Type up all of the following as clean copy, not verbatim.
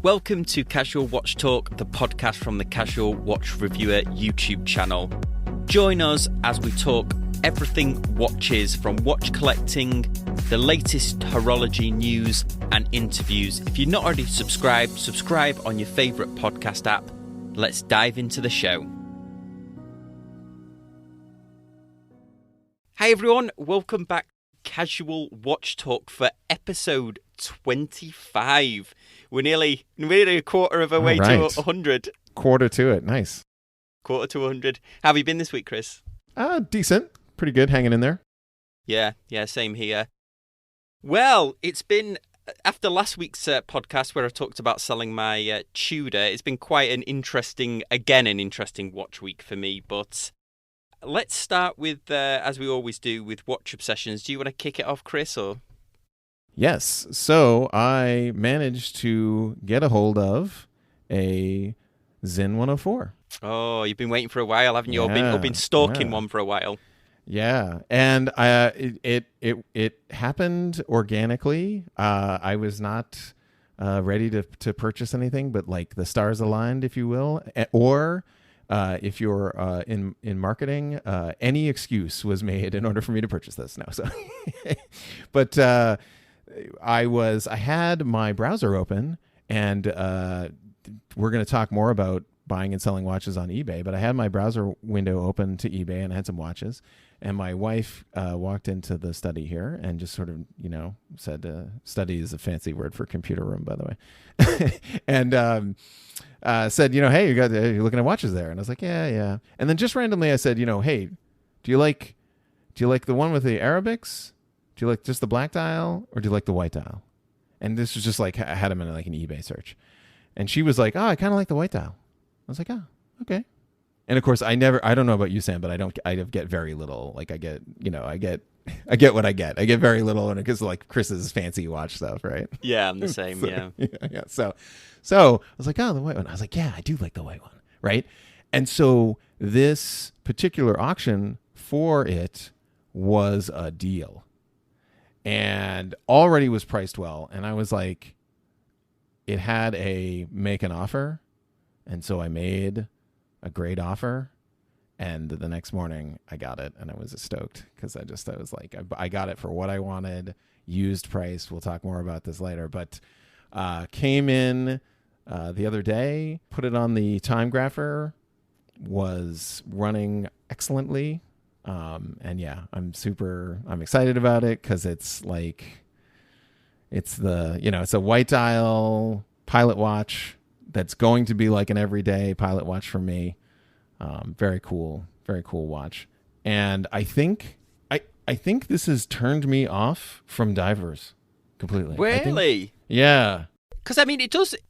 Welcome to Casual Watch Talk, the podcast from the Casual Watch Reviewer YouTube channel. Join us as we talk everything watches, from watch collecting, the latest horology news and interviews. If you're not already subscribed, subscribe on your favourite podcast app. Let's dive into the show. Hi everyone, welcome back to Casual Watch Talk for episode 25. We're nearly a quarter of a way to 100. Quarter to it. Nice. Quarter to 100. How have you been this week, Chris? Decent. Pretty good. Hanging in there. Yeah, same here. Well, it's been, after last week's podcast where I talked about selling my Tudor, it's been quite an interesting watch week for me. But let's start with, as we always do, with watch obsessions. Do you want to kick it off, Chris, or...? Yes. So I managed to get a hold of a Zin 104. Oh, you've been waiting for a while, haven't you? I've been stalking one for a while. Yeah, and it happened organically. I was not ready to purchase anything, but like the stars aligned, if you will, or if you're in marketing, any excuse was made in order for me to purchase this. No, so but. I had my browser open, and we're going to talk more about buying and selling watches on eBay, but I had my browser window open to eBay and I had some watches, and my wife walked into the study here and just sort of, said, study is a fancy word for computer room, by the way, and said, hey, you're looking at watches there. And I was like, yeah. And then just randomly I said, hey, do you like the one with the Arabics? Do you like just the black dial, or do you like the white dial? And this was just like, I had them in like an eBay search. And she was like, oh, I kind of like the white dial. I was like, oh, okay. And of course, I don't know about you, Sam, but I get very little. Like I get what I get. I get very little, and because like Chris's fancy watch stuff, right? Yeah, I'm the same. So, yeah. So I was like, oh, the white one. I was like, yeah, I do like the white one, right? And so this particular auction for it was a deal. And already was priced well. And I was like, it had a make an offer. And so I made a great offer. And the next morning I got it. And I was stoked because I was like, I got it for what I wanted. Used price. We'll talk more about this later. But came in the other day, put it on the time grapher, was running excellently. And yeah, I'm excited about it because it's a white dial pilot watch that's going to be like an everyday pilot watch for me. Very cool watch. And I think this has turned me off from divers completely. Really? Yeah. Because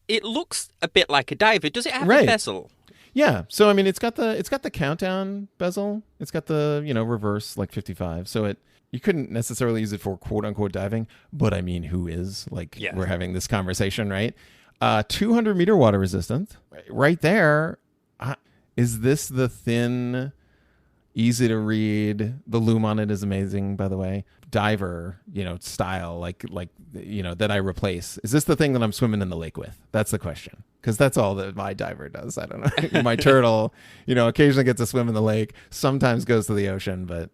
it looks a bit like a diver. Does it have a bezel? Yeah, so I mean, it's got the countdown bezel. It's got the reverse like 55. So you couldn't necessarily use it for quote unquote diving, but I mean, who is We're having this conversation, right? 200 meter water resistant, right there. Is this the thin, easy to read? The loom on it is amazing, by the way. Diver, style that I replace. Is this the thing that I'm swimming in the lake with? That's the question. Because that's all that my diver does. I don't know. My turtle, occasionally gets to swim in the lake. Sometimes goes to the ocean, but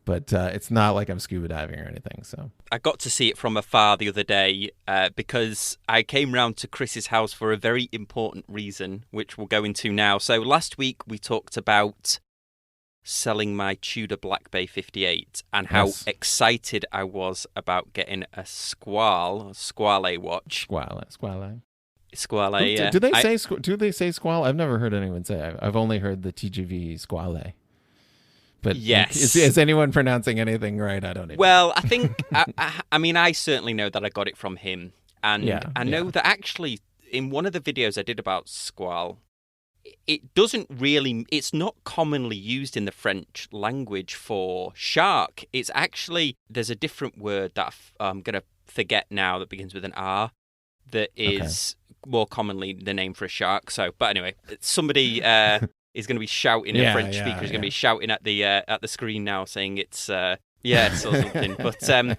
it's not like I'm scuba diving or anything. So I got to see it from afar the other day because I came round to Chris's house for a very important reason, which we'll go into now. So last week we talked about selling my Tudor Black Bay 58 and how excited I was about getting a Squale watch. Squale, yeah. Do they say Squale? I've never heard anyone say. I've only heard the TGV Squale. But yes, is anyone pronouncing anything right? I don't know. Well, I think I certainly know that I got it from him, and I know that actually in one of the videos I did about Squale, it's not commonly used in the French language for shark. It's actually, there's a different word that I'm going to forget now that begins with an R that is more commonly the name for a shark. So, but anyway, somebody is going to be shouting, a French speaker is going to be shouting at the screen now saying it's, or something. But, so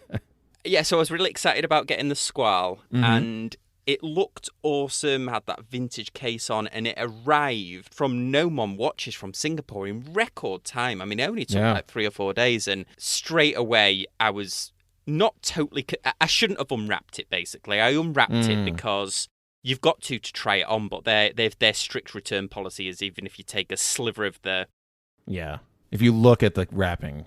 I was really excited about getting the Squale, and It looked awesome, had that vintage case on, and it arrived from Nomon Watches from Singapore in record time. I mean, it only took like 3 or 4 days, and straight away I was not totally... I shouldn't have unwrapped it, basically. I unwrapped it because you've got to try it on, but their strict return policy is even if you take a sliver of the... Yeah. If you look at the wrapping,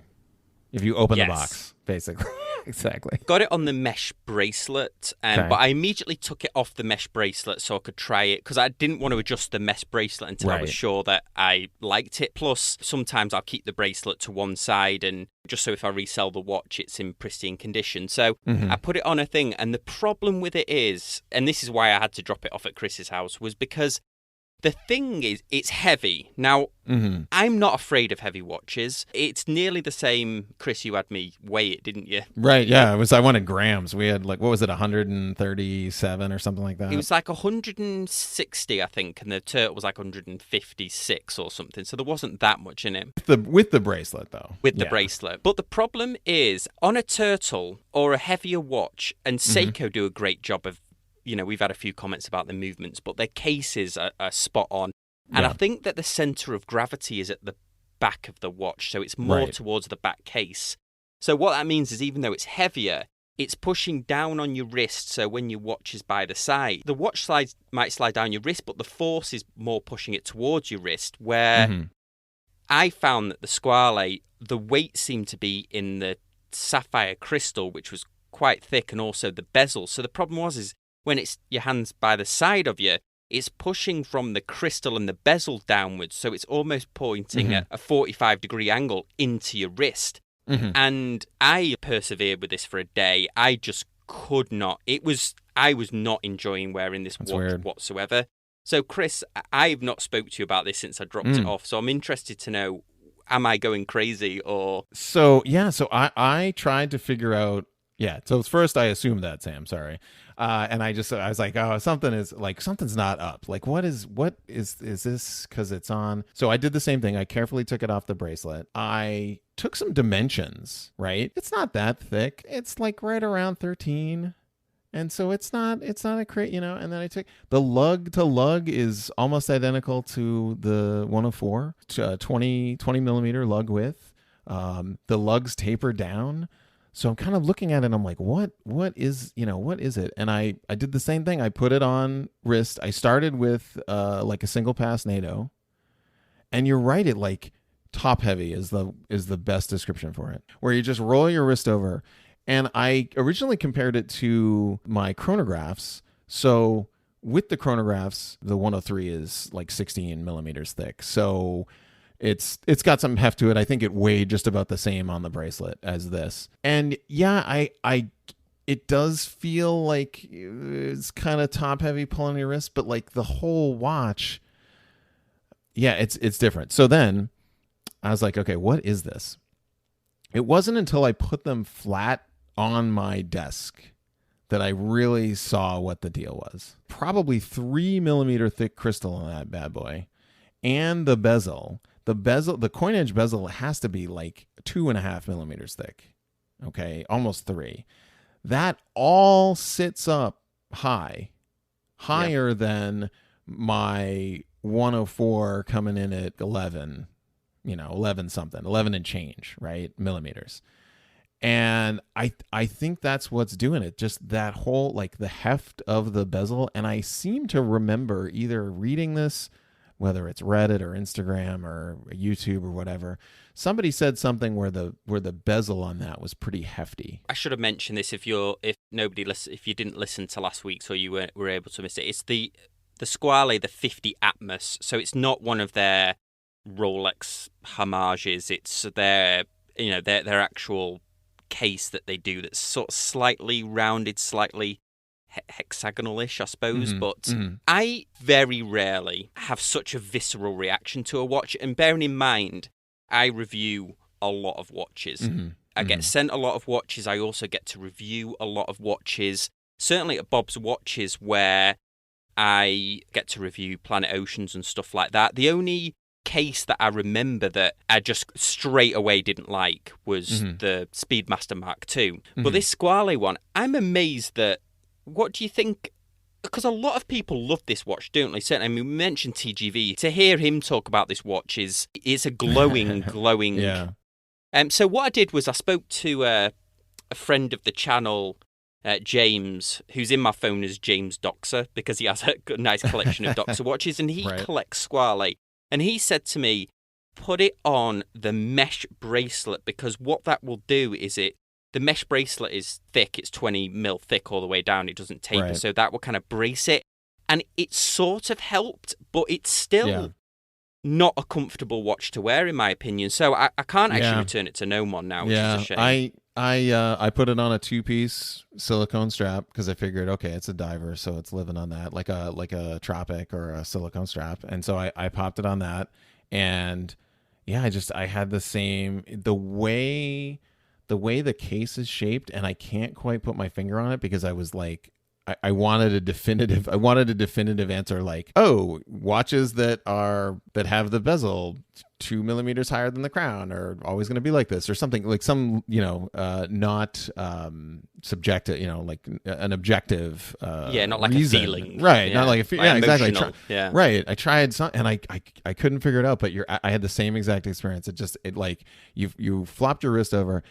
if you open the box, basically. Exactly. Got it on the mesh bracelet, but I immediately took it off the mesh bracelet so I could try it because I didn't want to adjust the mesh bracelet until I was sure that I liked it. Plus, sometimes I'll keep the bracelet to one side and just so if I resell the watch, it's in pristine condition. So I put it on a thing, and the problem with it is, and this is why I had to drop it off at Chris's house, was because the thing is, it's heavy. Now, I'm not afraid of heavy watches. It's nearly the same. Chris, you had me weigh it, didn't you? Right, yeah. I wanted grams. We had, like, what was it, 137 or something like that? It was like 160, I think, and the turtle was like 156 or something. So there wasn't that much in it. With the bracelet, though. With the bracelet. But the problem is, on a turtle or a heavier watch, and Seiko do a great job of, we've had a few comments about the movements, but their cases are spot on. And I think that the center of gravity is at the back of the watch, so it's more towards the back case. So what that means is even though it's heavier, it's pushing down on your wrist, so when your watch is by the side, the watch might slide down your wrist, but the force is more pushing it towards your wrist, where I found that the Squale, the weight seemed to be in the sapphire crystal, which was quite thick, and also the bezel. So the problem is when it's your hands by the side of you, it's pushing from the crystal and the bezel downwards, so it's almost pointing at a 45-degree angle into your wrist. And I persevered with this for a day. I just could not. I was not enjoying wearing this watch whatsoever. So, Chris, I've not spoke to you about this since I dropped it off, so I'm interested to know, am I going crazy or... So I tried to figure out... Yeah, so first I assumed that, Sam, sorry. And I was like, oh, something's not up. Like, what is this? Because it's on. So I did the same thing. I carefully took it off the bracelet. I took some dimensions, right? It's not that thick. It's like right around 13. And so it's not a crate, and then I took the lug to lug is almost identical to the 104, 20 millimeter lug width. The lugs taper down. So I'm kind of looking at it and I'm like, what is it? And I did the same thing. I put it on wrist. I started with like a single pass NATO. And you're right, it like top heavy is the best description for it. Where you just roll your wrist over. And I originally compared it to my chronographs. So with the chronographs, the 103 is like 16 millimeters thick. So it's got some heft to it. I think it weighed just about the same on the bracelet as this. And yeah, it does feel like it's kind of top heavy pulling your wrist, but like the whole watch, yeah, it's different. So then I was like, okay, what is this? It wasn't until I put them flat on my desk that I really saw what the deal was. Probably 3 millimeter thick crystal on that bad boy, and the bezel. The coin edge bezel has to be like 2.5 millimeters thick. Okay, almost 3. That all sits up higher than my 104 coming in at 11, 11 something, 11 and change, right? Millimeters. And I think that's what's doing it. Just that whole, like the heft of the bezel. And I seem to remember either reading this, whether it's Reddit or Instagram or YouTube or whatever, somebody said something where the bezel on that was pretty hefty. I should have mentioned this if you didn't listen to last week's or you were able to miss it. It's the Squale, the 50 Atmos. So it's not one of their Rolex homages. It's their actual case that they do that's sort of slightly rounded, slightly hexagonal-ish, I suppose, but I very rarely have such a visceral reaction to a watch. And bearing in mind, I review a lot of watches. I get sent a lot of watches. I also get to review a lot of watches. Certainly at Bob's Watches, where I get to review Planet Oceans and stuff like that. The only case that I remember that I just straight away didn't like was the Speedmaster Mark II. But this Squale one, I'm amazed that... What do you think because a lot of people love this watch, don't they? Certainly, I mean, we mentioned TGV. To hear him talk about this watch is a glowing. Yeah. So what I did was I spoke to a friend of the channel, James, who's in my phone as James Doxer, because he has a nice collection of Doxer watches, and he collects Squale. And he said to me, put it on the mesh bracelet, because what that will do is the mesh bracelet is thick, it's 20 mil thick all the way down, it doesn't taper, so that will kind of brace it. And it sort of helped, but it's still not a comfortable watch to wear, in my opinion. So I can't actually return it to no one now, which is a shame. I put it on a 2-piece silicone strap because I figured, okay, it's a diver, so it's living on that, like a Tropic or a silicone strap. And so I popped it on that, and yeah, I had the same, the way the case is shaped, and I can't quite put my finger on it because I was like, I wanted a definitive answer, like, oh, watches that have the bezel 2 millimeters higher than the crown are always going to be like this, or something, like some, not subjective, like an objective not like reason. A feeling, right? Not like exactly. Right. I tried some, and I couldn't figure it out. But I had the same exact experience. It like you flopped your wrist over.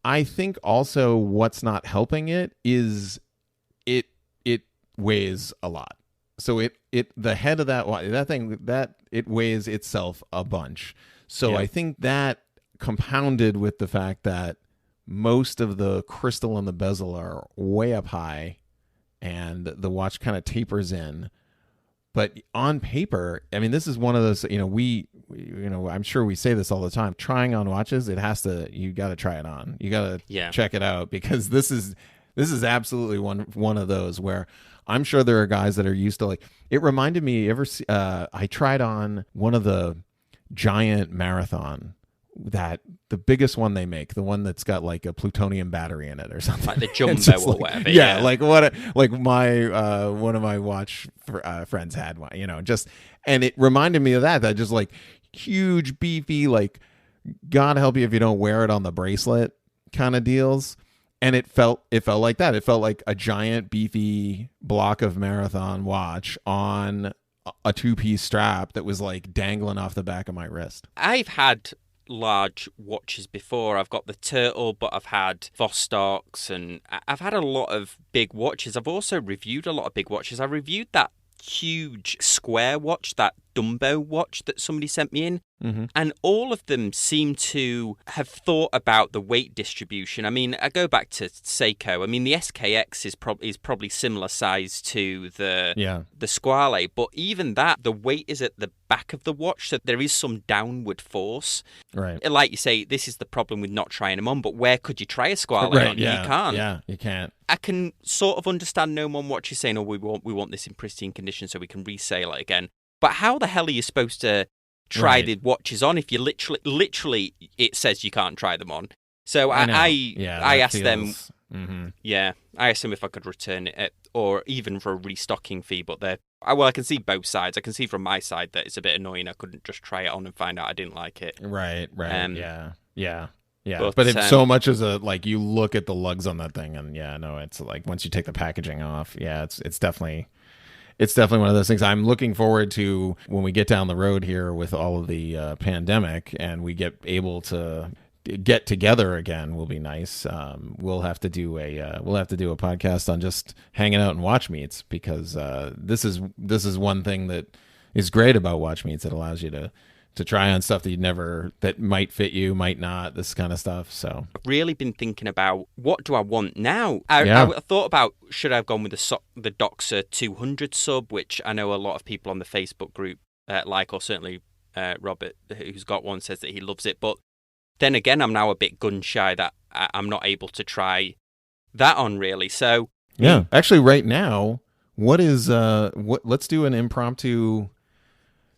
I think also what's not helping it is it weighs a lot. So the head of that thing that it weighs itself a bunch. So I think that compounded with the fact that most of the crystal and the bezel are way up high, and the watch kind of tapers in. But on paper, I mean, this is one of those, I'm sure we say this all the time, trying on watches, you got to try it on. You got to check it out, because this is absolutely one of those where I'm sure there are guys that are used to, like, it reminded me, I tried on one of the giant Marathon, that the biggest one they make, the one that's got like a plutonium battery in it or something, like the Jumbo or whatever. Yeah, like my one of my watch friends had one, and it reminded me of that just like huge, beefy, like, God help you if you don't wear it on the bracelet kind of deals. And it felt like that. It felt like a giant, beefy block of Marathon watch on a 2-piece strap that was like dangling off the back of my wrist. I've had large watches before. I've got the Turtle, but I've had Vostocks, and I've had a lot of big watches. I've also reviewed a lot of big watches. I reviewed that huge Square watch, that Dumbo watch that somebody sent me in. Mm-hmm. And all of them seem to have thought about the weight distribution. I mean, I go back to Seiko. I mean, the SKX is probably similar size to the Squale, but even that, the weight is at the back of the watch, so there is some downward force. Right. Like you say, this is the problem with not trying them on, but where could you try a Squale on? Yeah. You can't. Yeah, you can't. I can sort of understand No One Watches saying, oh, we want this in pristine condition so we can resale it again. But how the hell are you supposed to try the watches on if you literally it says you can't try them on? So I asked them, I asked them if I could return it or even for a restocking fee. But I can see both sides. I can see from my side that it's a bit annoying. I couldn't just try it on and find out I didn't like it. Right. Yeah. But it's so much as you look at the lugs on that thing, and it's like once you take the packaging off, it's definitely one of those things. I'm looking forward to when we get down the road here with all of the pandemic and we get able to get together again. Will be nice. We'll have to do a podcast on just hanging out and watch meets, because this is one thing that is great about watch meets. It allows you to try on stuff that might fit you, might not, this kind of stuff. So I've really been thinking about, what do I want now? I thought about, should I have gone with the Doxer 200 sub, which I know a lot of people on the Facebook group or certainly Robert, who's got one, says that he loves it. But then again, I'm now a bit gun shy that I'm not able to try that on, really. So actually right now, let's do an impromptu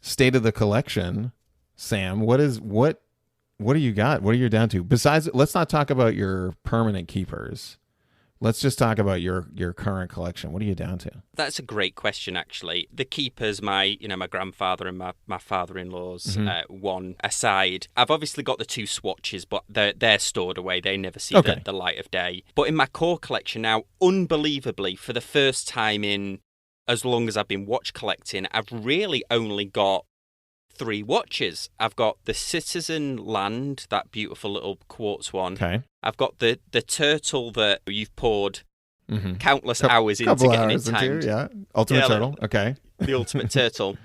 state of the collection. Sam, what do you got? What are you down to? Besides, let's not talk about your permanent keepers. Let's just talk about your current collection. What are you down to? That's a great question, actually. The keepers, my grandfather and my father-in-law's one aside. I've obviously got the 2 swatches, but they're stored away. They never see the light of day. But in my core collection now, unbelievably, for the first time in as long as I've been watch collecting, I've really only got 3 watches. I've got the Citizen Land, that beautiful little quartz one. Okay. I've got the turtle that you've poured countless hours into getting it timed. Yeah. Ultimate Turtle. Okay. The Ultimate Turtle.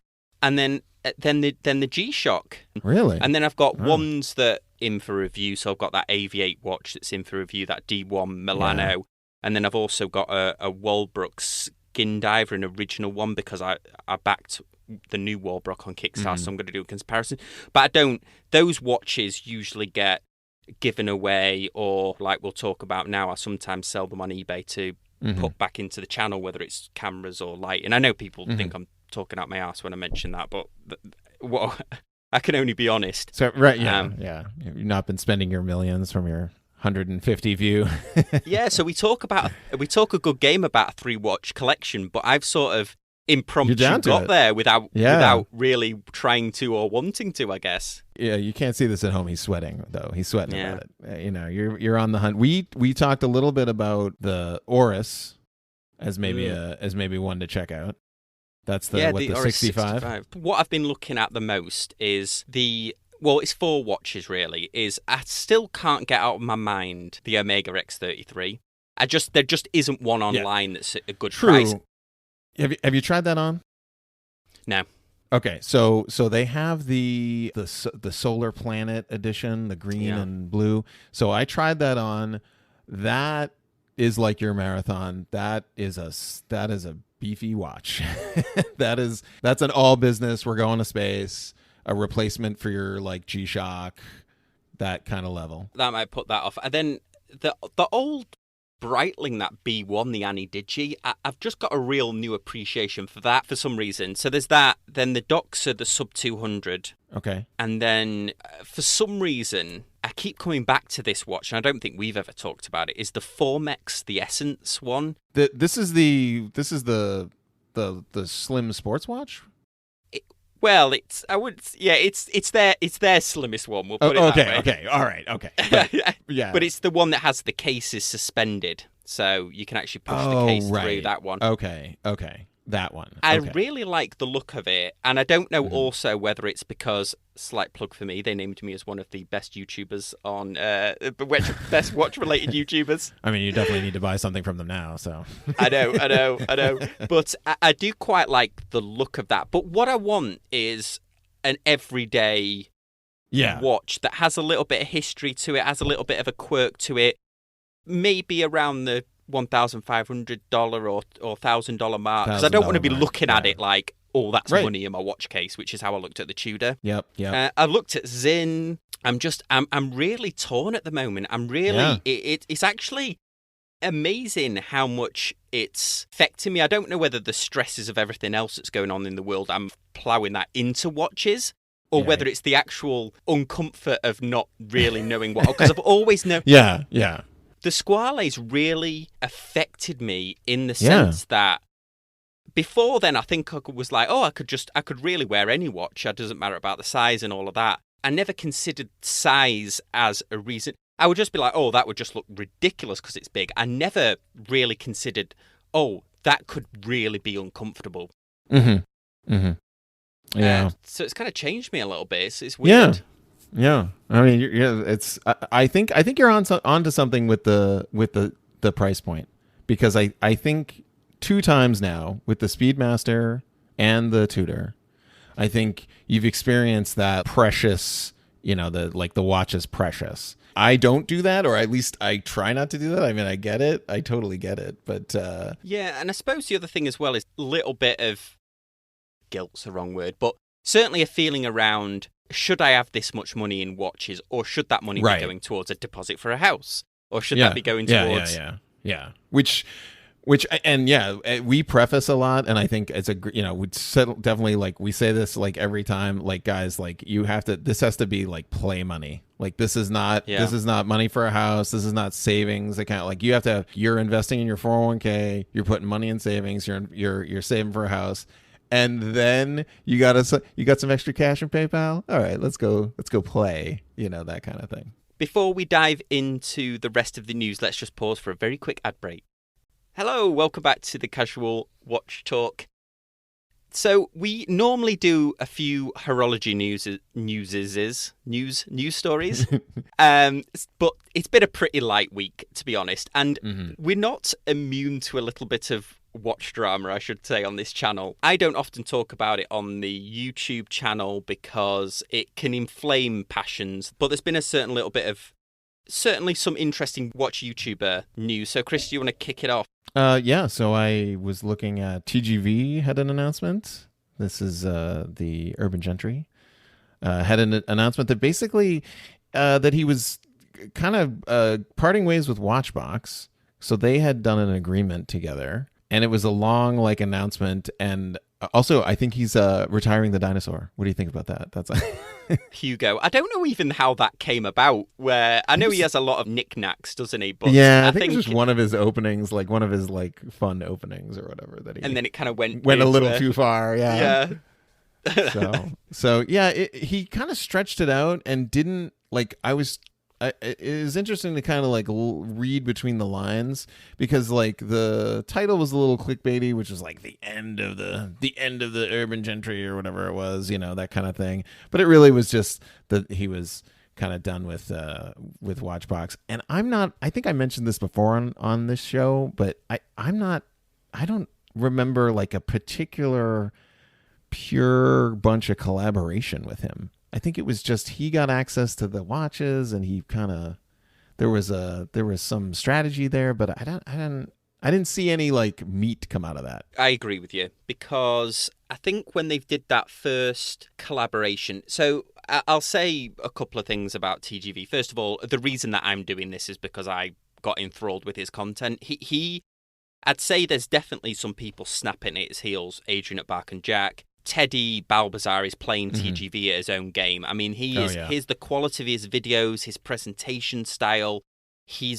And then the G-Shock. Really? And then I've got ones that in for review. So I've got that Aviate watch that's in for review, that D1 Milano. Yeah. And then I've also got a Walbrook Skin Diver, an original one, because I backed the new Walbrook on Kickstarter, so I'm going to do a comparison. But those watches usually get given away, or like we'll talk about now, I sometimes sell them on eBay to put back into the channel, whether it's cameras or light. And I know people think I'm talking out my ass when I mention that, but I can only be honest. So right, yeah. You've not been spending your millions from your 150 view. Yeah, so we talk a good game about a 3-watch collection, but I've sort of impromptu got there without really trying to or wanting to, I guess. Yeah, you can't see this at home. He's sweating though. He's sweating about it. You're on the hunt. We talked a little bit about the Oris as maybe one to check out. That's the 65. What I've been looking at the most is it's 4 watches really. I still can't get out of my mind the Omega X33. There just isn't one online that's a good price. Have you tried that on? No. Okay, so they have the Solar Planet edition, the green and blue. So I tried that on. That is like your Marathon. That is a beefy watch. That's an all business. We're going to space. A replacement for your like G-Shock, that kind of level. That might put that off. And then the old Breitling, that B1, the Annie Digi, I've just got a real new appreciation for that for some reason. So there's that. Then the Doxa, the sub 200. Okay. And then for some reason, I keep coming back to this watch, and I don't think we've ever talked about it, is the Formex, the Essence one. This is the slim sports watch? Well, it's their slimmest one. We'll put it that way. Okay, all right, okay. But, but it's the one that has the cases suspended, so you can actually push the case through that one. Okay, that one. I really like the look of it, and I don't know also whether it's because, slight plug for me, they named me as one of the best YouTubers on best watch-related YouTubers. I mean, you definitely need to buy something from them now, so. I know. But I do quite like the look of that. But what I want is an everyday watch that has a little bit of history to it, has a little bit of a quirk to it, maybe around the $1,500 or $1,000 mark, because I don't want to be looking at it like, oh, that's money in my watch case, which is how I looked at the Tudor. Yep. I've looked at Zinn. I'm really torn at the moment. I'm really it's actually amazing how much it's affecting me. I don't know whether the stresses of everything else that's going on in the world, I'm ploughing that into watches, or whether it's the actual uncomfort of not really knowing what, because I've always known. Yeah. The Squale's really affected me in the sense that before then, I think I was like, I could really wear any watch. It doesn't matter about the size and all of that. I never considered size as a reason. I would just be like, that would just look ridiculous because it's big. I never really considered, that could really be uncomfortable. Yeah. So it's kind of changed me a little bit. It's weird. Yeah, I mean, it's. I think you're onto something with the price point, because I think 2 times now with the Speedmaster and the Tudor, I think you've experienced that precious. The watch is precious. I don't do that, or at least I try not to do that. I mean, I get it. I totally get it, but yeah, and I suppose the other thing as well is a little bit of guilt's the wrong word, but certainly a feeling around. Should I have this much money in watches, or should that money be going towards a deposit for a house, or should that be going towards? Yeah. Which, we preface a lot, and I think it's we definitely like we say this like every time, like guys, like you have to. This has to be like play money. Like this is not money for a house. This is not savings account. Like you have to. You're investing in your 401k. You're putting money in savings. You're saving for a house. And then you got some extra cash in PayPal. All right, let's go play. That kind of thing. Before we dive into the rest of the news, let's just pause for a very quick ad break. Hello, welcome back to the Casual Watch Talk. So we normally do a few horology news stories, but it's been a pretty light week, to be honest. And we're not immune to a little bit of watch drama, I should say, on this channel. I don't often talk about it on the YouTube channel because it can inflame passions, but there's been a certain little bit of, certainly some interesting watch YouTuber news. So Chris, do you want to kick it off? Yeah, so I was looking at TGV had an announcement. This is the Urban Gentry. Had an announcement that basically that he was kind of parting ways with Watchbox. So they had done an agreement together, and it was a long announcement. And also, I think he's retiring the dinosaur. What do you think about that? That's Hugo. I don't know even how that came about. Where I know he has a lot of knickknacks, doesn't he? But yeah, I think it was just one of his openings, one of his fun openings or whatever that he. And then it kind of went a little too far. Yeah. Yeah. so yeah, he kind of stretched it out and didn't it is interesting to kind of read between the lines, because the title was a little clickbaity, which was the end of the Urban Gentry or whatever it was, that kind of thing. But it really was just that he was kind of done with Watchbox. And I think I mentioned this before on this show, but I don't remember a particular pure bunch of collaboration with him. I think it was just he got access to the watches, and he kind of there was some strategy there, but I didn't see any meat come out of that. I agree with you, because I think when they did that first collaboration, so I'll say a couple of things about TGV. First of all, the reason that I'm doing this is because I got enthralled with his content. I'd say there's definitely some people snapping at his heels, Adrian at Bark and Jack. Teddy Balbazar is playing TGV at his own game. I mean, here's the quality of his videos, his presentation style. He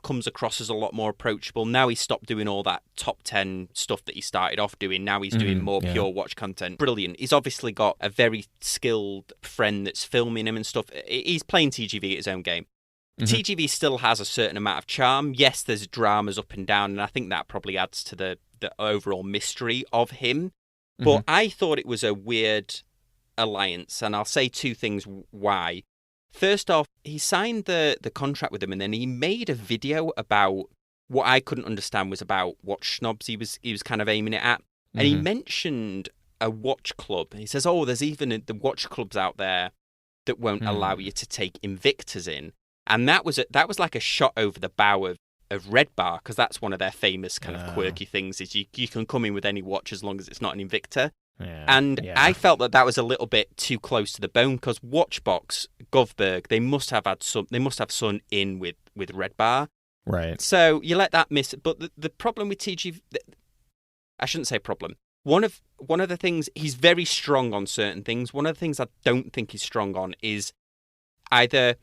comes across as a lot more approachable. Now he's stopped doing all that top 10 stuff that he started off doing. Now he's doing more pure watch content. Brilliant. He's obviously got a very skilled friend that's filming him and stuff. He's playing TGV at his own game. TGV still has a certain amount of charm. Yes, there's dramas up and down, and I think that probably adds to the overall mystery of him. But I thought it was a weird alliance, and I'll say two things why. First off, he signed the contract with them, and then he made a video about what I couldn't understand was about watch snobs he was kind of aiming it at. And he mentioned a watch club. He says, there's even the watch clubs out there that won't allow you to take Invictas in. And that was like a shot over the bow of Red Bar, because that's one of their famous kind of quirky things, is you can come in with any watch as long as it's not an Invicta. I felt that was a little bit too close to the bone, because Watchbox, Govberg, they must have some in with Red Bar. Right. So you let that miss. But the problem with TGV, I shouldn't say problem. One of the things, he's very strong on certain things. One of the things I don't think he's strong on is either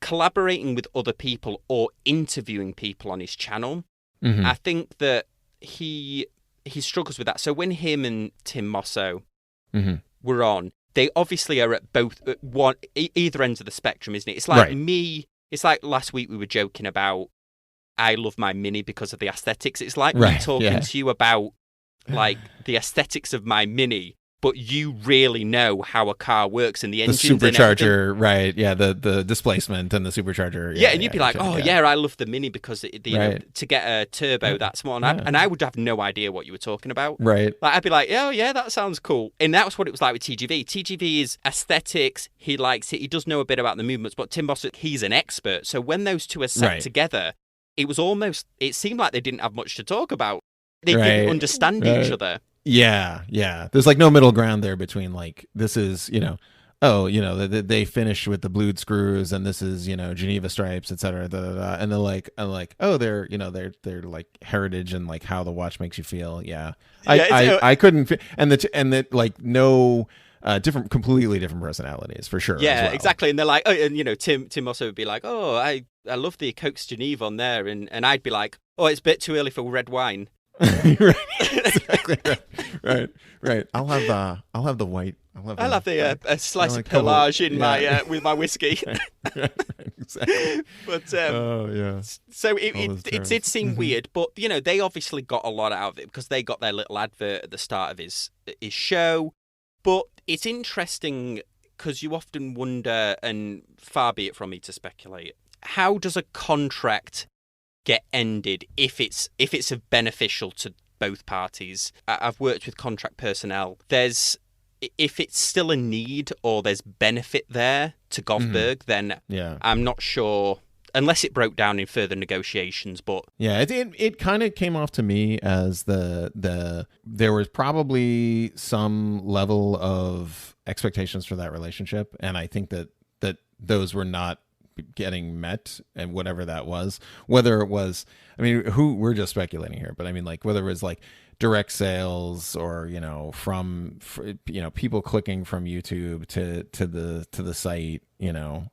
collaborating with other people or interviewing people on his channel. I think that he struggles with that. So when him and Tim Mosso were on, they obviously are at either ends of the spectrum, isn't it? It's like me. It's like last week we were joking about I love my Mini because of the aesthetics. It's like me talking to you about the aesthetics of my Mini, but you really know how a car works and the engine. The supercharger, right? Yeah, the displacement and the supercharger. Yeah, and you'd be like, I love the Mini because to get a turbo that's small. And I would have no idea what you were talking about. Right. I'd be like, oh yeah, that sounds cool. And that was what it was like with TGV. TGV is aesthetics. He likes it. He does know a bit about the movements, but Tim Boss, he's an expert. So when those two are sat together, it seemed like they didn't have much to talk about. They didn't understand each other. Yeah. There's no middle ground there between this is, they finish with the blued screws and this is, Geneva stripes, etc. And they're they're heritage and hhow the watch makes you feel. Yeah. I couldn't no completely different personalities for sure. Yeah, as well. Exactly. And they're like, Tim also would be like, I love the Coke's Geneva on there, and I'd be like, it's a bit too early for red wine. Right, exactly. Right. I'll have the white. I'll have a slice of like double- pelage in yeah. my with my whiskey. Right, exactly. But Oh yeah. so All it those it terms. did seem weird, but they obviously got a lot out of it because they got their little advert at the start of his show. But it's interesting because you often wonder, and far be it from me to speculate, how does a contract get ended if it's beneficial to both parties? I've worked with contract personnel. If it's still a need or there's benefit there to Govberg, then I'm not sure, unless it broke down in further negotiations. But yeah, it kind of came off to me as there was probably some level of expectations for that relationship, and I think that those were not getting met, and whatever that was, whether it was, I mean, we're just speculating here, but I mean, like, whether it was like direct sales or from people clicking from YouTube to the site,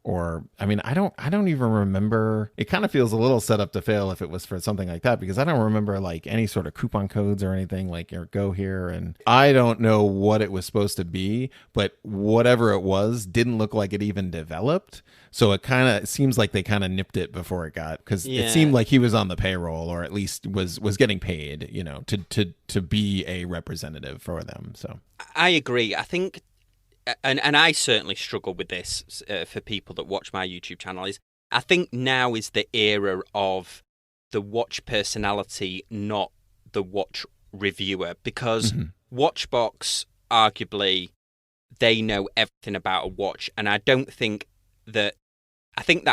or I mean, I don't even remember. It kind of feels a little set up to fail if it was for something like that, because I don't remember like any sort of coupon codes or anything like go here, and I don't know what it was supposed to be, but whatever it was didn't look like it even developed. So it seems like they kind of nipped it before it got, because it seemed like he was on the payroll, or at least was getting paid, to be a representative for them. So I agree. I think, and I certainly struggle with this for people that watch my YouTube channel, is I think now is the era of the watch personality, not the watch reviewer, because Watchbox, arguably, they know everything about a watch, and I think that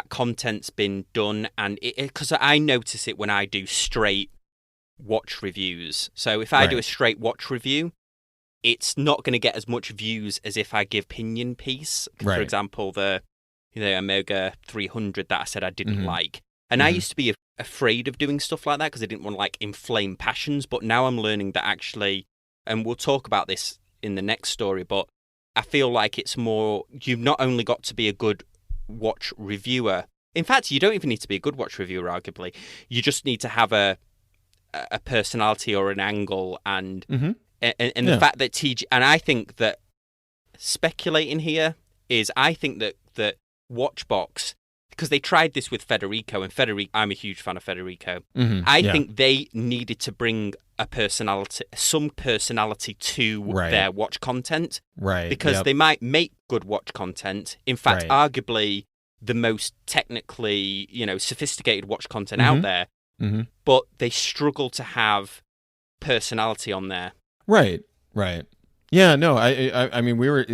content's been done, and because I notice it when I do straight watch reviews. So if I do a straight watch review, it's not going to get as much views as if I give opinion piece. For example, the Omega 300 that I said I didn't like. And I used to be afraid of doing stuff like that because I didn't want to like inflame passions. But now I'm learning that actually, and we'll talk about this in the next story, but I feel like it's more, you've not only got to be a good watch reviewer. In fact, you don't even need to be a good watch reviewer, arguably. You just need to have a personality or an angle, and the fact that and I think that speculating here is, I think that Watchbox, because they tried this with Federico, and I'm a huge fan of Federico. I think they needed to bring some personality to their watch content, because they might make good watch content. In fact, arguably the most technically, sophisticated watch content out there, but they struggle to have personality on there. Right. Yeah, no, I mean, we were,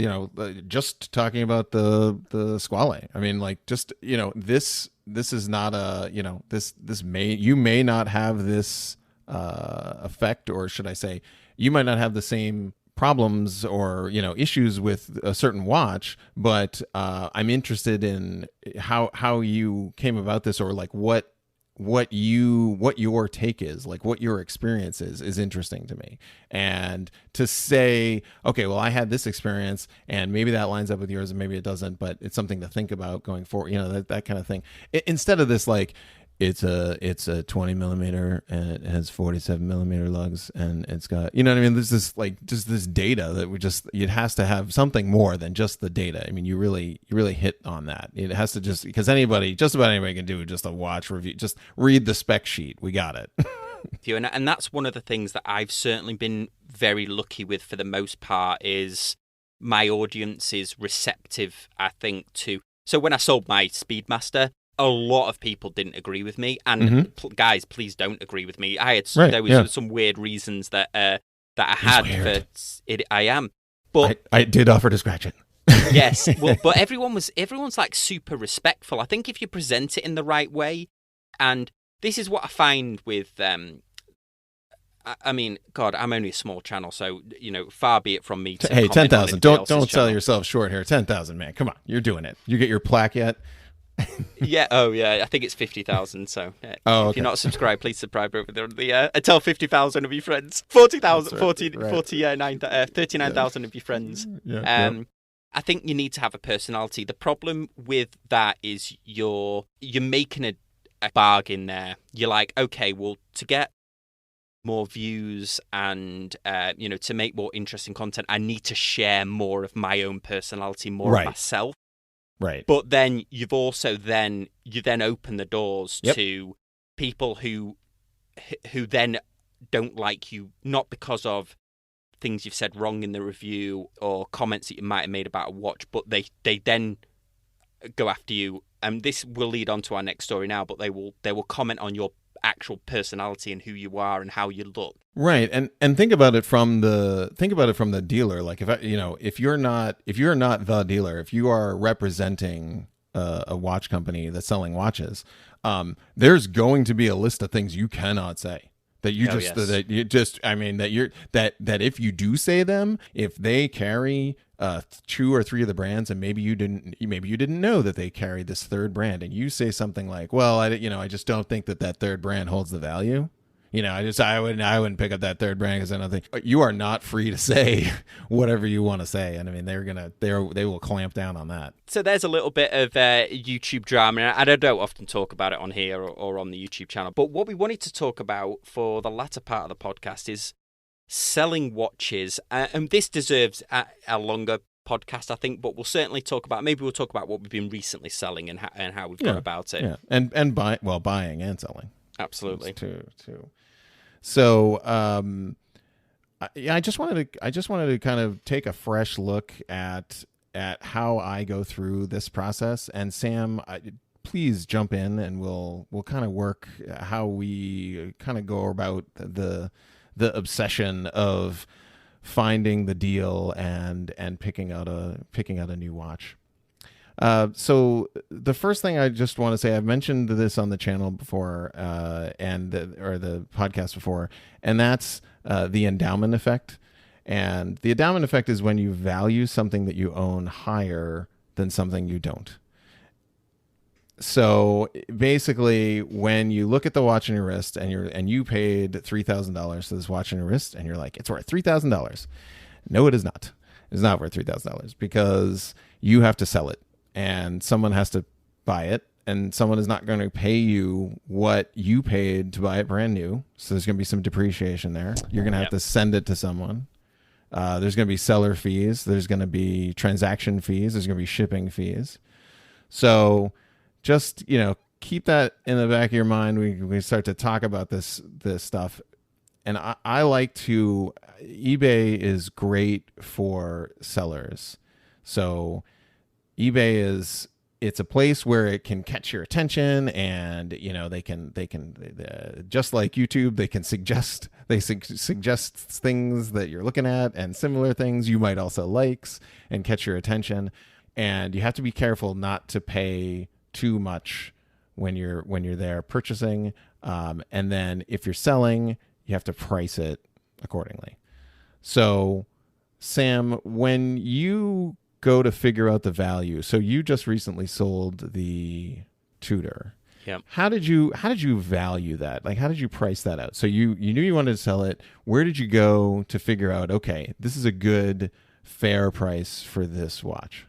just talking about the Squale. I mean, like, just, this is not a, you may not have this effect, or should I say, you might not have the same problems or issues with a certain watch, but I'm interested in how you came about this, or like what your take is, like what your experience is interesting to me. And to say, okay, well, I had this experience and maybe that lines up with yours and maybe it doesn't, but it's something to think about going forward, that kind of thing. Instead of this, like, it's a 20 millimeter and it has 47 millimeter lugs and it's got, what I mean? There's this, like, just this data that it has to have something more than just the data. I mean, you really hit on that. It has to just, because just about anybody can do just a watch review. Just read the spec sheet. We got it. And that's one of the things that I've certainly been very lucky with for the most part, is my audience is receptive, I think, to. So when I sold my Speedmaster, a lot of people didn't agree with me, and guys, please don't agree with me. I had there was some weird reasons that I had for it. I am, but I did offer to scratch it. Yes, well, but everyone's like super respectful. I think if you present it in the right way, and this is what I find with I mean, God, I'm only a small channel, so far be it from me to. Hey, 10,000. Don't sell yourself short here. 10,000, man. Come on, you're doing it. You get your plaque yet? Yeah. Oh, yeah. I think it's 50,000. So, okay. If you're not subscribed, please subscribe over there. Tell 50,000 of your friends. 40,000, 39,000 of your friends. I think you need to have a personality. The problem with that is you're making a bargain there. You're like, okay, well, to get more views and to make more interesting content, I need to share more of my own personality, more of myself. Right. But then you've also you then open the doors to people who then don't like you, not because of things you've said wrong in the review or comments that you might have made about a watch, but they then go after you. And this will lead on to our next story now, but they will comment on your actual personality and who you are and how you look. Right. And think about it from the dealer. Like if you're not the dealer, if you are representing a watch company that's selling watches, there's going to be a list of things you cannot say. That if you do say them, if they carry 2 or 3 of the brands, and maybe you didn't know that they carried this third brand, and you say something like, "Well, I just don't think that third brand holds the value." I wouldn't pick up that third brand because I don't think you are not free to say whatever you want to say, and I mean they will clamp down on that. So there's a little bit of YouTube drama, and I don't often talk about it on here or on the YouTube channel. But what we wanted to talk about for the latter part of the podcast is selling watches, and this deserves a longer podcast, I think. But we'll certainly talk about what we've been recently selling and how we've gone about it. Yeah, and buying and selling. Absolutely. Too. So, I just wanted to kind of take a fresh look at how I go through this process. And Sam, please jump in, and we'll kind of work how we kind of go about the obsession of finding the deal and picking out a new watch. So the first thing I just want to say, I've mentioned this on the channel before, or the podcast before, and that's the endowment effect. And the endowment effect is when you value something that you own higher than something you don't. So basically, when you look at the watch on your wrist and you paid $3,000 for this watch on your wrist, and you're like, it's worth $3,000. No, it is not. It's not worth $3,000 because you have to sell it. And someone has to buy it, and someone is not going to pay you what you paid to buy it brand new. So there's going to be some depreciation there. You're going to have to send it to someone. There's going to be seller fees. There's going to be transaction fees. There's going to be shipping fees. So just, keep that in the back of your mind. We start to talk about this stuff. And I like to, eBay is great for sellers. So eBay it's a place where it can catch your attention, and they can just like YouTube, they can suggest things that you're looking at, and similar things you might also likes and catch your attention. And you have to be careful not to pay too much when you're there purchasing, and then if you're selling, you have to price it accordingly. So Sam, when you go to figure out the value, so you just recently sold the Tudor. Yeah. How did you value that? Like, how did you price that out? So you knew you wanted to sell it. Where did you go to figure out, okay, this is a good, fair price for this watch?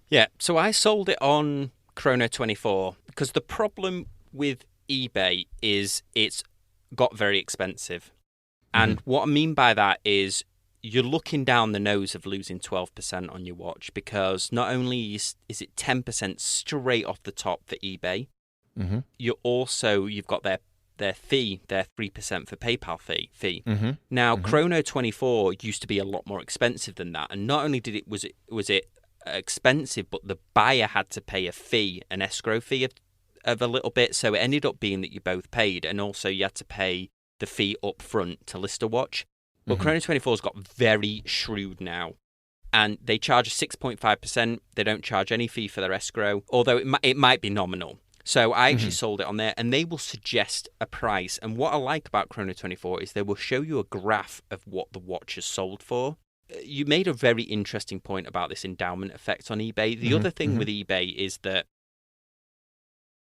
Yeah. So I sold it on Chrono24 because the problem with eBay is it's got very expensive. And what I mean by that is you're looking down the nose of losing 12% on your watch, because not only is it 10% straight off the top for eBay, you've got their fee, their 3% for PayPal fee. Now, Chrono24 used to be a lot more expensive than that, and not only was it expensive, but the buyer had to pay a fee, an escrow fee of a little bit, so it ended up being that you both paid, and also you had to pay the fee up front to list a watch. But Chrono24's got very shrewd now, and they charge 6.5%. They don't charge any fee for their escrow, although it might be nominal. So I actually sold it on there, and they will suggest a price. And what I like about Chrono24 is they will show you a graph of what the watch is sold for. You made a very interesting point about this endowment effect on eBay. The other thing with eBay is that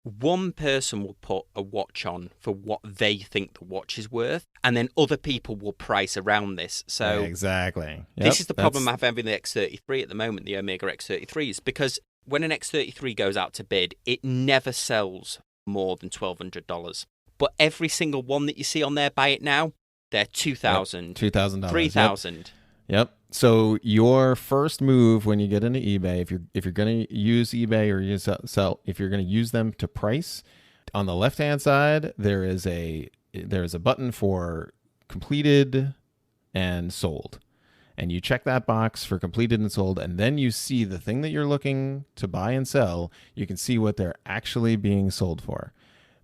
one person will put a watch on for what they think the watch is worth, and then other people will price around this. So exactly. This is the problem I have having the X33 at the moment, the Omega X33s, because when an X33 goes out to bid, it never sells more than $1,200. But every single one that you see on there, buy it now, They're $2,000, $2,000, $3,000. Yep. So your first move when you get into eBay, if you're going to use eBay or use sell, if you're going to use them to price, on the left hand side there is a button for completed and sold, and you check that box for completed and sold, and then you see the thing that you're looking to buy and sell. You can see what they're actually being sold for.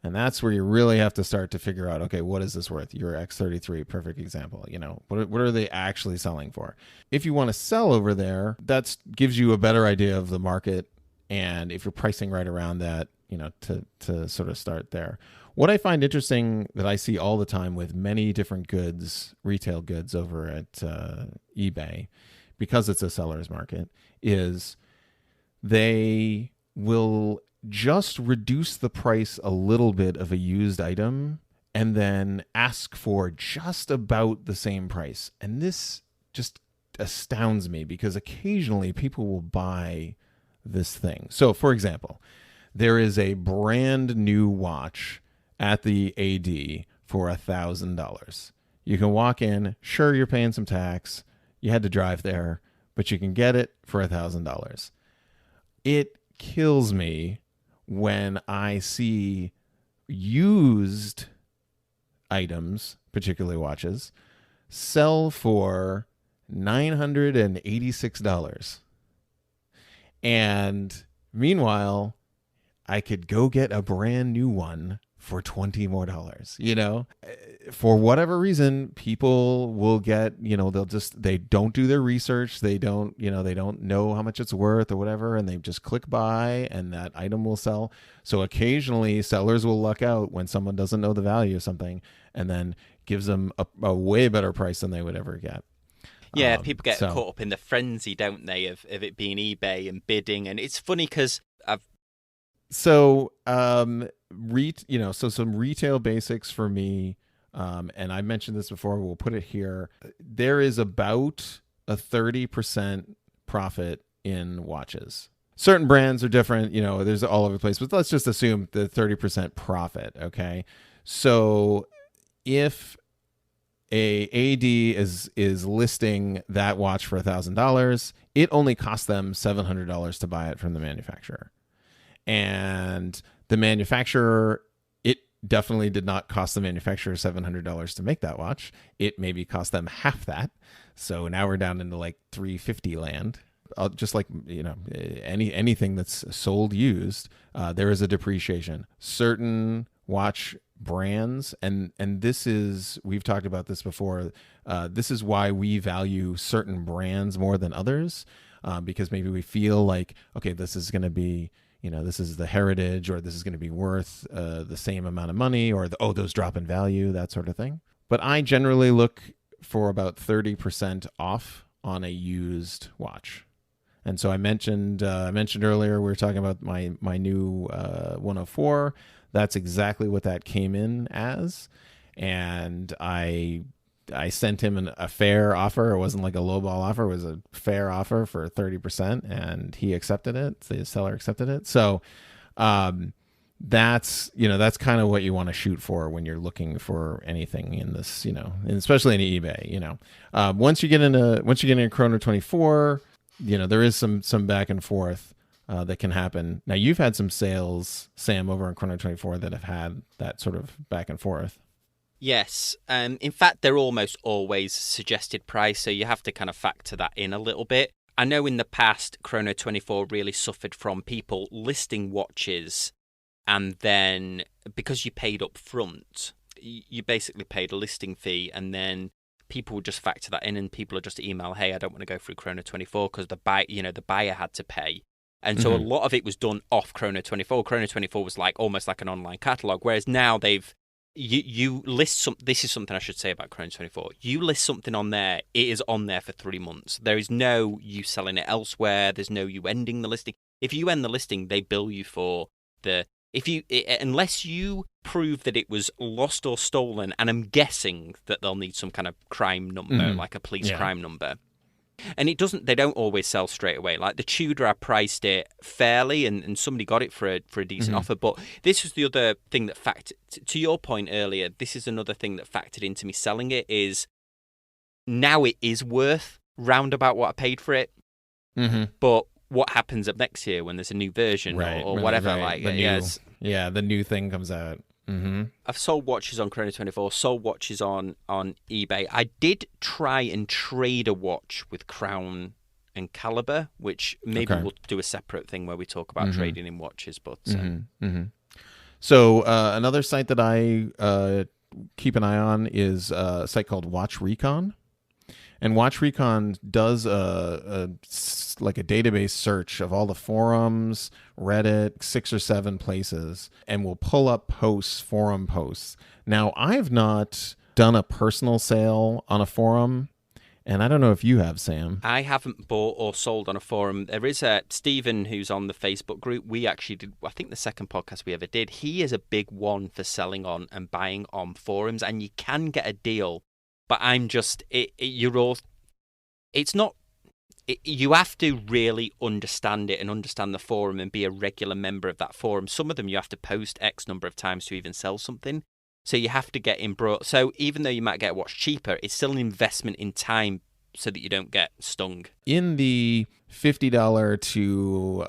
And that's where you really have to start to figure out, okay, what is this worth? Your X33, perfect example. What are they actually selling for? If you want to sell over there, that gives you a better idea of the market. And if you're pricing right around that, to sort of start there. What I find interesting that I see all the time with many different goods, retail goods over at eBay, because it's a seller's market, is they will just reduce the price a little bit of a used item and then ask for just about the same price. And this just astounds me because occasionally people will buy this thing. So, for example, there is a brand new watch at the AD for $1,000. You can walk in, sure, you're paying some tax, you had to drive there, but you can get it for $1,000. It kills me when I see used items, particularly watches, sell for $986. And meanwhile, I could go get a brand new one for $20 more. For whatever reason, people will get, they don't do their research. They don't know how much it's worth or whatever. And they just click buy and that item will sell. So occasionally sellers will luck out when someone doesn't know the value of something and then gives them a way better price than they would ever get. Yeah, people get caught up in the frenzy, don't they, of it being eBay and bidding. And it's funny because some retail basics for me, and I mentioned this before, we'll put it here. There is about a 30% profit in watches. Certain brands are different, there's all over the place, but let's just assume the 30% profit, okay? So if a AD is listing that watch for $1,000, it only costs them $700 to buy it from the manufacturer. And the manufacturer, it definitely did not cost the manufacturer $700 to make that watch. It maybe cost them half that. So now we're down into like $350 land. Just like, anything that's sold used, there is a depreciation. Certain watch brands, and this is, we've talked about this before, this is why we value certain brands more than others, because maybe we feel like, okay, this is going to be, this is the heritage, or this is going to be worth the same amount of money, or those drop in value, that sort of thing. But I generally look for about 30% off on a used watch. And so I mentioned earlier, we were talking about my new 104. That's exactly what that came in as. And I sent him a fair offer. It wasn't like a lowball offer. It was a fair offer for 30%, and he accepted it. The seller accepted it. So that's kind of what you want to shoot for when you're looking for anything in this, and especially in eBay. Once you get into Chrono 24, there is some back and forth that can happen. Now, you've had some sales, Sam, over on Chrono 24 that have had that sort of back and forth. Yes. In fact, they're almost always suggested price, so you have to kind of factor that in a little bit. I know in the past, Chrono 24 really suffered from people listing watches, and then because you paid up front, you basically paid a listing fee, and then people would just factor that in, and people would just email, hey, I don't want to go through Chrono 24 because the buyer had to pay. And so a lot of it was done off Chrono 24. Chrono 24 was almost like an online catalog, whereas now you list this is something I should say about Chrono 24. You list something on there, it is on there for 3 months. There is no you selling it elsewhere. There's no you ending the listing. If you end the listing, they bill you for unless you prove that it was lost or stolen, and I'm guessing that they'll need some kind of crime number, like a police crime number. And they don't always sell straight away. Like the Tudor, I priced it fairly, and somebody got it for a decent offer. But this was the other thing that to your point earlier, this is another thing that factored into me selling it, is now it is worth round about what I paid for it. But what happens up next year when there's a new version or whatever? Like, the new thing comes out. I've sold watches on Chrono24, sold watches on eBay. I did try and trade a watch with Crown and Caliber, which maybe we'll do a separate thing where we talk about trading in watches. But So another site that I keep an eye on is a site called Watch Recon. And Watch Recon does like a database search of all the forums, Reddit, 6 or 7 places, and will pull up forum posts. Now, I've not done a personal sale on a forum, and I don't know if you have, Sam. I haven't bought or sold on a forum. There is Stephen who's on the Facebook group. We actually did, I think the second podcast we ever did, he is a big one for selling on and buying on forums, and you can get a deal. But I'm just, it's not, you have to really understand it and understand the forum and be a regular member of that forum. Some of them you have to post X number of times to even sell something. So you have to get in brought. So even though you might get a watch cheaper, it's still an investment in time so that you don't get stung. In the $50 to,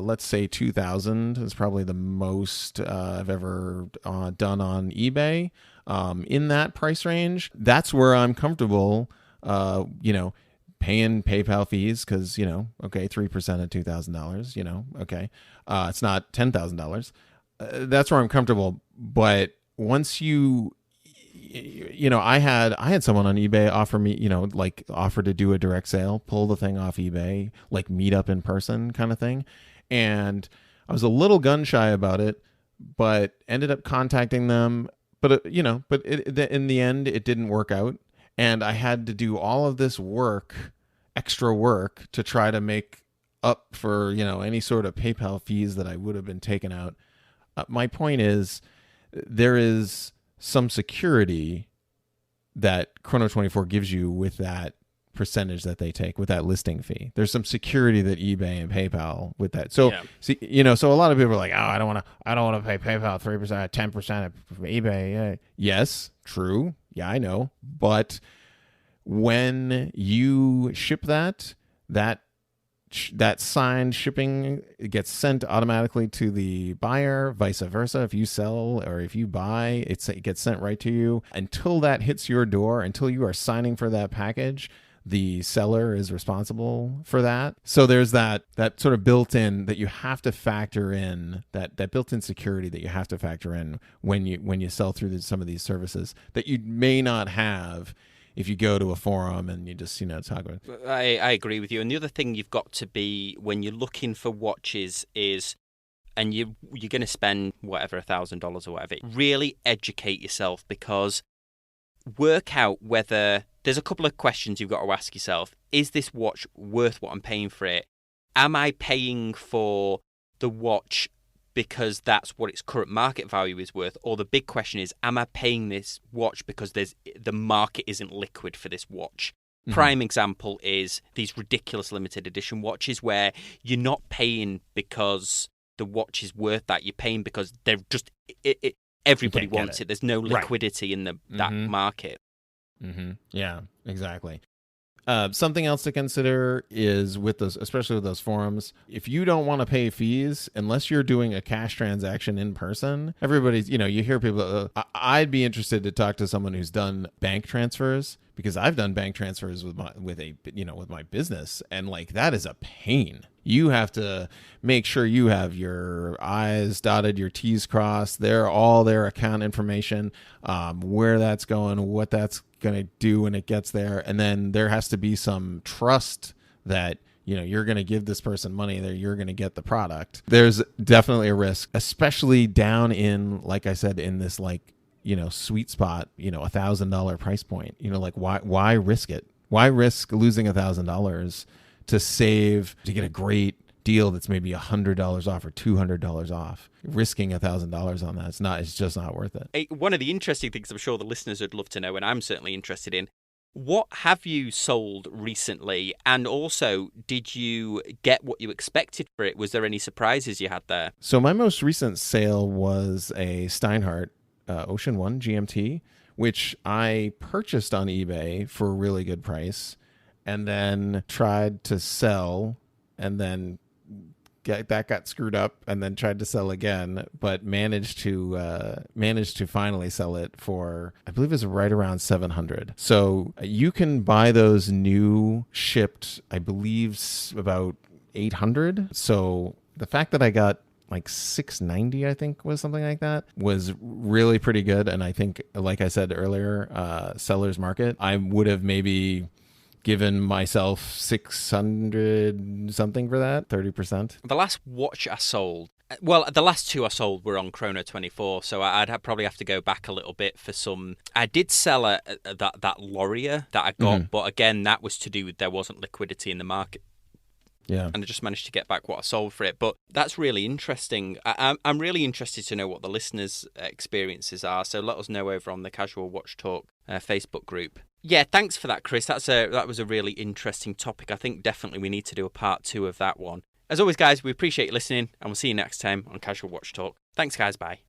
let's say $2,000 is probably the most I've ever done on eBay. In that price range, that's where I'm comfortable, paying PayPal fees because, 3% of $2,000, okay. It's not $10,000. That's where I'm comfortable. But once I had someone on eBay offer me, offer to do a direct sale, pull the thing off eBay, like meet up in person kind of thing. And I was a little gun shy about it, but ended up contacting them. But, in the end, it didn't work out. And I had to do all of this extra work to try to make up for, any sort of PayPal fees that I would have been taken out. My point is, there is some security that Chrono24 gives you with that percentage that they take, with that listing fee. There's some security that eBay and PayPal with that. So, so a lot of people are like, oh, I don't want to pay PayPal 3%, 10% from eBay. Yeah. Yes, true. Yeah, I know. But when you ship that signed shipping gets sent automatically to the buyer, vice versa. If you sell or if you buy, it gets sent right to you. Until that hits your door, until you are signing for that package, the seller is responsible for that. So there's that sort of built-in that you have to factor in, that built-in security that you have to factor in when you sell through some of these services that you may not have if you go to a forum and you just, talk about it. I agree with you. And the other thing you've got to be, when you're looking for watches is, and you're going to spend whatever, $1,000 or whatever, really educate yourself, because work out whether, there's a couple of questions you've got to ask yourself. Is this watch worth what I'm paying for it? Am I paying for the watch because that's what its current market value is worth? Or the big question is, am I paying this watch because the market isn't liquid for this watch? Prime example is these ridiculous limited edition watches where you're not paying because the watch is worth that. You're paying because they're just everybody wants it. There's no liquidity in that market. Yeah, exactly. Something else to consider is with those, especially with those forums, if you don't want to pay fees, unless you're doing a cash transaction in person, everybody's, you hear people, I'd be interested to talk to someone who's done bank transfers, because I've done bank transfers with my business, and like, that is a pain. You have to make sure you have your I's dotted, your T's crossed, all their account information, where that's going, what that's going to do when it gets there. And then there has to be some trust that, you're going to give this person money, that you're going to get the product. There's definitely a risk, especially down in, like I said, in this sweet spot, $1,000 price point. Why risk it? Why risk losing $1,000 to get a great deal that's maybe $100 off or $200 off? Risking $1,000 on that, it's just not worth it. One of the interesting things I'm sure the listeners would love to know, and I'm certainly interested in, What have you sold recently? And also, did you get what you expected for it? Was there any surprises you had there? So my most recent sale was a Steinhardt Ocean One GMT, which I purchased on eBay for a really good price, and then tried to sell, and then that got screwed up, and then tried to sell again, but managed to finally sell it for, I believe it's right around 700. So you can buy those new shipped, I believe about 800. So the fact that I got like 690, I think was something like that, was really pretty good. And I think, like I said earlier, seller's market, I would have maybe given myself 600 something for that, 30%. The last watch I sold, well, the last two I sold were on Chrono 24, so probably have to go back a little bit for some. I did sell that Laurier that I got, but again, that was to do with there wasn't liquidity in the market. Yeah. And I just managed to get back what I sold for it. But that's really interesting. I'm really interested to know what the listeners' experiences are. So let us know over on the Casual Watch Talk Facebook group. Yeah, thanks for that, Chris. That was a really interesting topic. I think definitely we need to do a part 2 of that one. As always, guys, we appreciate you listening, and we'll see you next time on Casual Watch Talk. Thanks, guys. Bye.